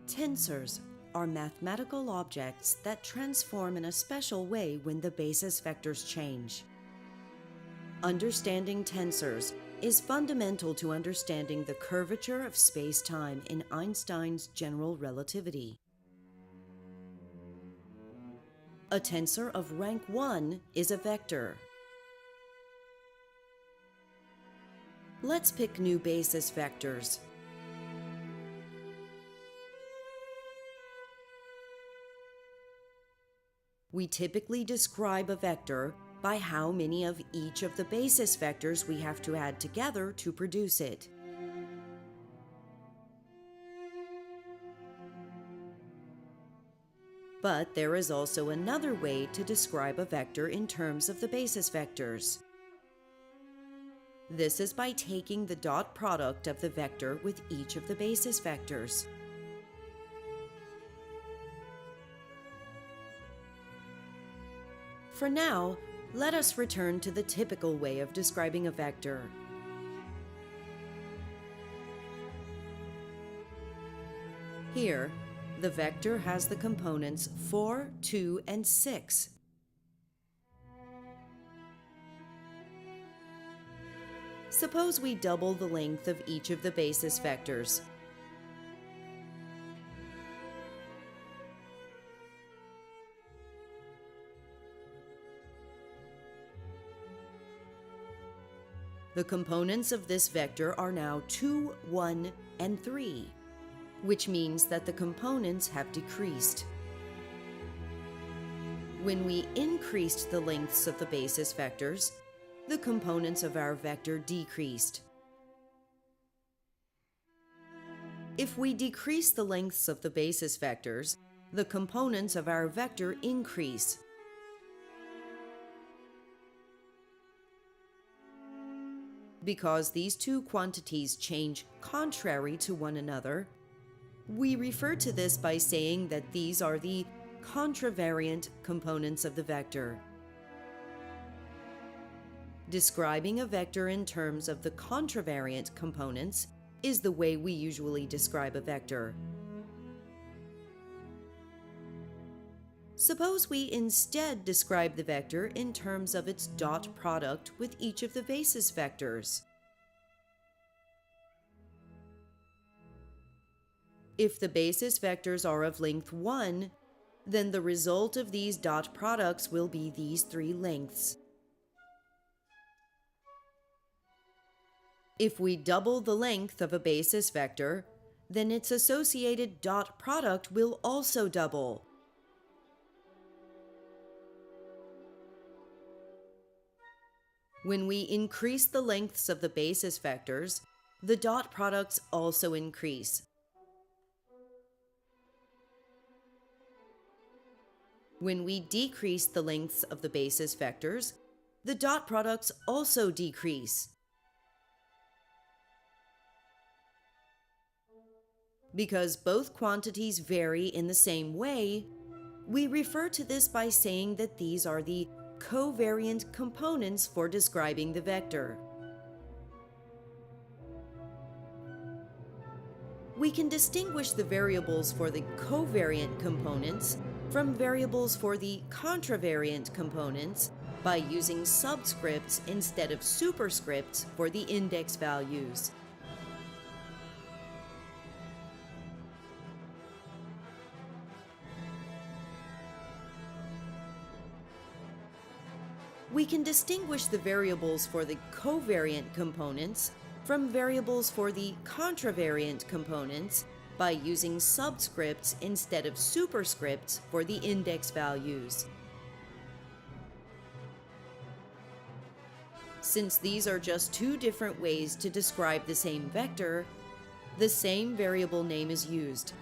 Tensors are mathematical objects that transform in a special way when the basis vectors change. Understanding tensors is fundamental to understanding the curvature of space-time in Einstein's general relativity. A tensor of rank 1 is a vector. Let's pick new basis vectors. We typically describe a vector by how many of each of the basis vectors we have to add together to produce it. But there is also another way to describe a vector in terms of the basis vectors. This is by taking the dot product of the vector with each of the basis vectors. For now, let us return to the typical way of describing a vector. Here, the vector has the components 4, 2, and 6. Suppose we double the length of each of the basis vectors. The components of this vector are now 2, 1, and 3, which means that the components have decreased. When we increased the lengths of the basis vectors, the components of our vector decreased. If we decrease the lengths of the basis vectors, the components of our vector increase. Because these two quantities change contrary to one another, we refer to this by saying that these are the contravariant components of the vector. Describing a vector in terms of the contravariant components is the way we usually describe a vector. Suppose we instead describe the vector in terms of its dot product with each of the basis vectors. If the basis vectors are of length 1, then the result of these dot products will be these 3 lengths. If we double the length of a basis vector, then its associated dot product will also double. When we increase the lengths of the basis vectors, the dot products also increase. When we decrease the lengths of the basis vectors, the dot products also decrease. Because both quantities vary in the same way, we refer to this by saying that these are the covariant components for describing the vector. We can distinguish the variables for the covariant components from variables for the contravariant components by using subscripts instead of superscripts for the index values. We can distinguish the variables for the covariant components from variables for the contravariant components by using subscripts instead of superscripts for the index values. Since these are just 2 different ways to describe the same vector, the same variable name is used,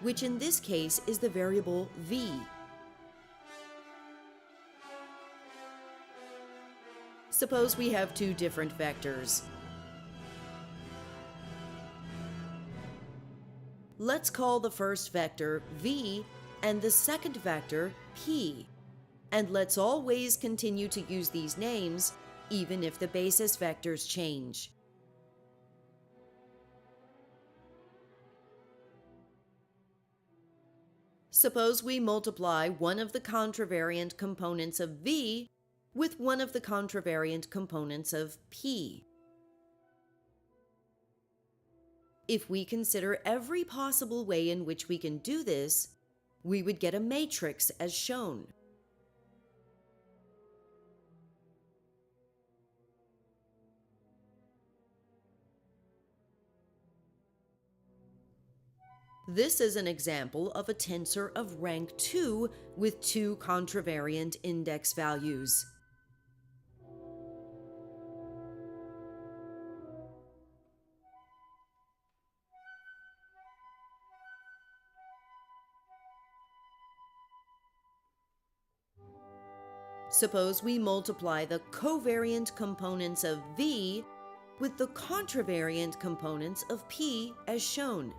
which in this case is the variable v. Suppose we have 2 different vectors. Let's call the first vector v and the second vector p, and let's always continue to use these names even if the basis vectors change. Suppose we multiply one of the contravariant components of V with one of the contravariant components of P. If we consider every possible way in which we can do this, we would get a matrix as shown. This is an example of a tensor of rank 2 with two contravariant index values. Suppose we multiply the covariant components of V with the contravariant components of P as shown.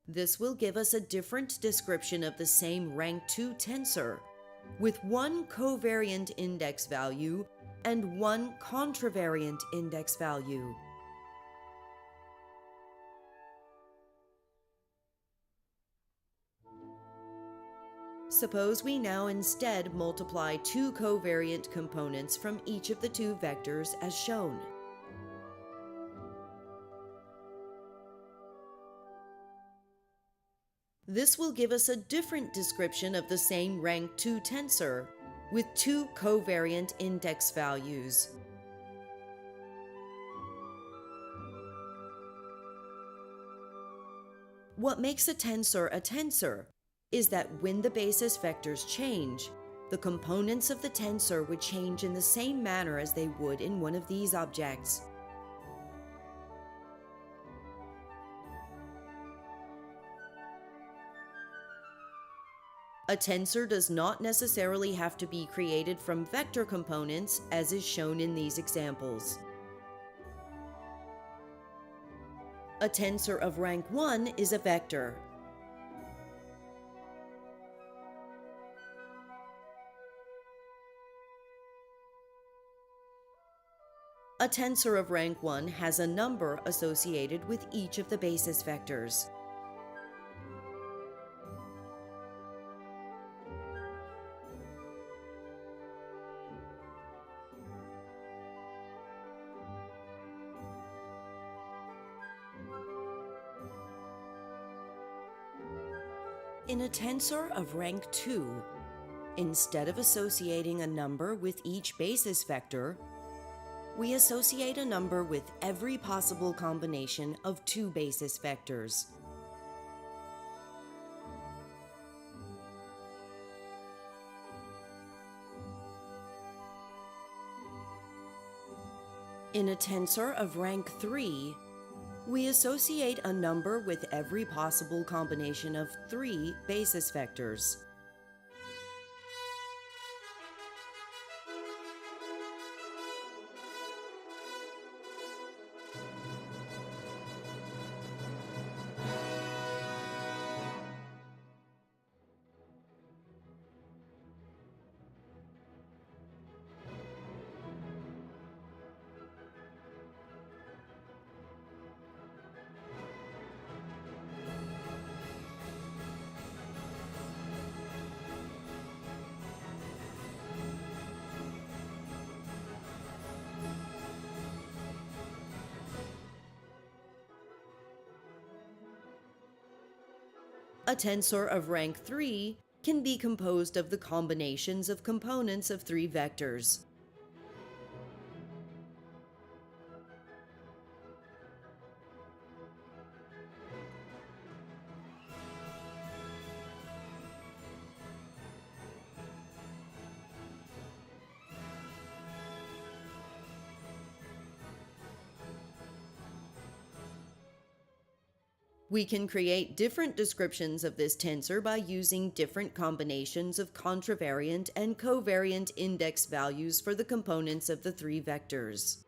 This will give us a different description of the same rank 2 tensor, with one covariant index value and one contravariant index value. Suppose we now instead multiply two covariant components from each of the two vectors as shown. This will give us a different description of the same rank 2 tensor, with two covariant index values. What makes a tensor is that when the basis vectors change, the components of the tensor would change in the same manner as they would in one of these objects. A tensor does not necessarily have to be created from vector components, as is shown in these examples. A tensor of rank 1 is a vector. A tensor of rank 1 has a number associated with each of the basis vectors. In a tensor of rank 2, instead of associating a number with each basis vector, we associate a number with every possible combination of two basis vectors. In a tensor of rank 3, we associate a number with every possible combination of three basis vectors. A tensor of rank 3 can be composed of the combinations of components of three vectors. We can create different descriptions of this tensor by using different combinations of contravariant and covariant index values for the components of the three vectors.